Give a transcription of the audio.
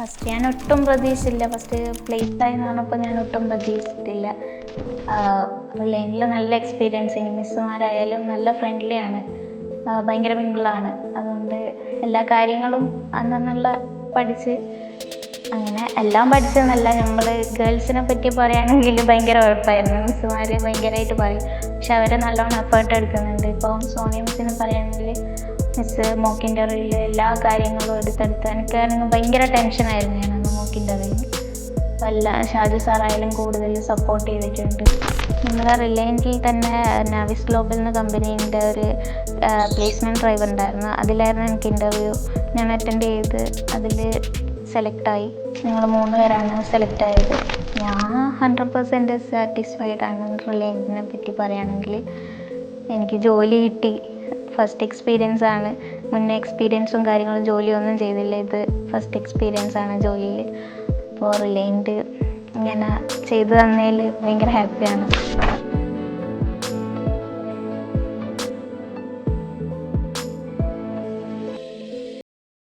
First ഞാൻ ഒട്ടും പ്രതീക്ഷിച്ചില്ല. ഫസ്റ്റ് പ്ലേസ് ആയി എന്ന് പറഞ്ഞപ്പോൾ ഞാൻ ഒട്ടും പ്രതീക്ഷിച്ചിട്ടില്ല. റിലയൻസിൽ നല്ല എക്സ്പീരിയൻസ്. ഇനി മിസ്സുമാരായാലും നല്ല ഫ്രണ്ട്ലിയാണ്, ഭയങ്കര മിങ്കിളാണ്. അതുകൊണ്ട് എല്ലാ കാര്യങ്ങളും അന്നുള്ള പഠിച്ച്, അങ്ങനെ എല്ലാം പഠിച്ചെന്നല്ല, നമ്മൾ ഗേൾസിനെ പറ്റി പറയുകയാണെങ്കിൽ ഭയങ്കര ഉഴപ്പായിരുന്നു. മിസ്സുമാർ ഭയങ്കരമായിട്ട് പറയും, പക്ഷെ അവർ നല്ലോണം എഫേർട്ട് എടുക്കുന്നുണ്ട്. ഇപ്പോൾ സോണിയ മിസ്സിനെ പറയുകയാണെങ്കിൽ മിസ്സ് മോക്ക് ഇൻ്റർവ്യൂവിൽ എല്ലാ കാര്യങ്ങളും എടുത്തെടുത്ത്, എനിക്കാണെങ്കിൽ ഭയങ്കര ടെൻഷനായിരുന്നു ഞാനന്ന് മോക്ക് ഇൻ്റർവ്യൂവിൽ. അപ്പോൾ എല്ലാ ഷാജു സാറായാലും കൂടുതൽ സപ്പോർട്ട് ചെയ്തിട്ടുണ്ട്. നമ്മുടെ റിലയൻസിൽ തന്നെ നാവിസ് ഗ്ലോബൽ എന്ന കമ്പനീൻ്റെ ഒരു പ്ലേസ്മെൻറ്റ് ഡ്രൈവ് ഉണ്ടായിരുന്നു. അതിലായിരുന്നു എനിക്ക് ഇൻ്റർവ്യൂ. ഞാൻ അറ്റൻഡ് ചെയ്ത് അതിൽ സെലക്റ്റായി. ഞങ്ങൾ 3 പേരാണ് സെലക്ട് ആയത്. ഞാൻ 100% സാറ്റിസ്ഫൈഡ് ആണ്. റിലയൻസിനെ പറ്റി പറയുകയാണെങ്കിൽ എനിക്ക് ജോലി കിട്ടി. ഫസ്റ്റ് എക്സ്പീരിയൻസ് ആണ്. മുന്നേ എക്സ്പീരിയൻസും കാര്യങ്ങളും ജോലിയൊന്നും ചെയ്തില്ല. ഇത് ഫസ്റ്റ് എക്സ്പീരിയൻസ് ആണ് ജോലിയിൽ. അപ്പോൾ റിലയൻസ് ഇങ്ങനെ ചെയ്തു തന്നതിൽ ഭയങ്കര ഹാപ്പിയാണ്.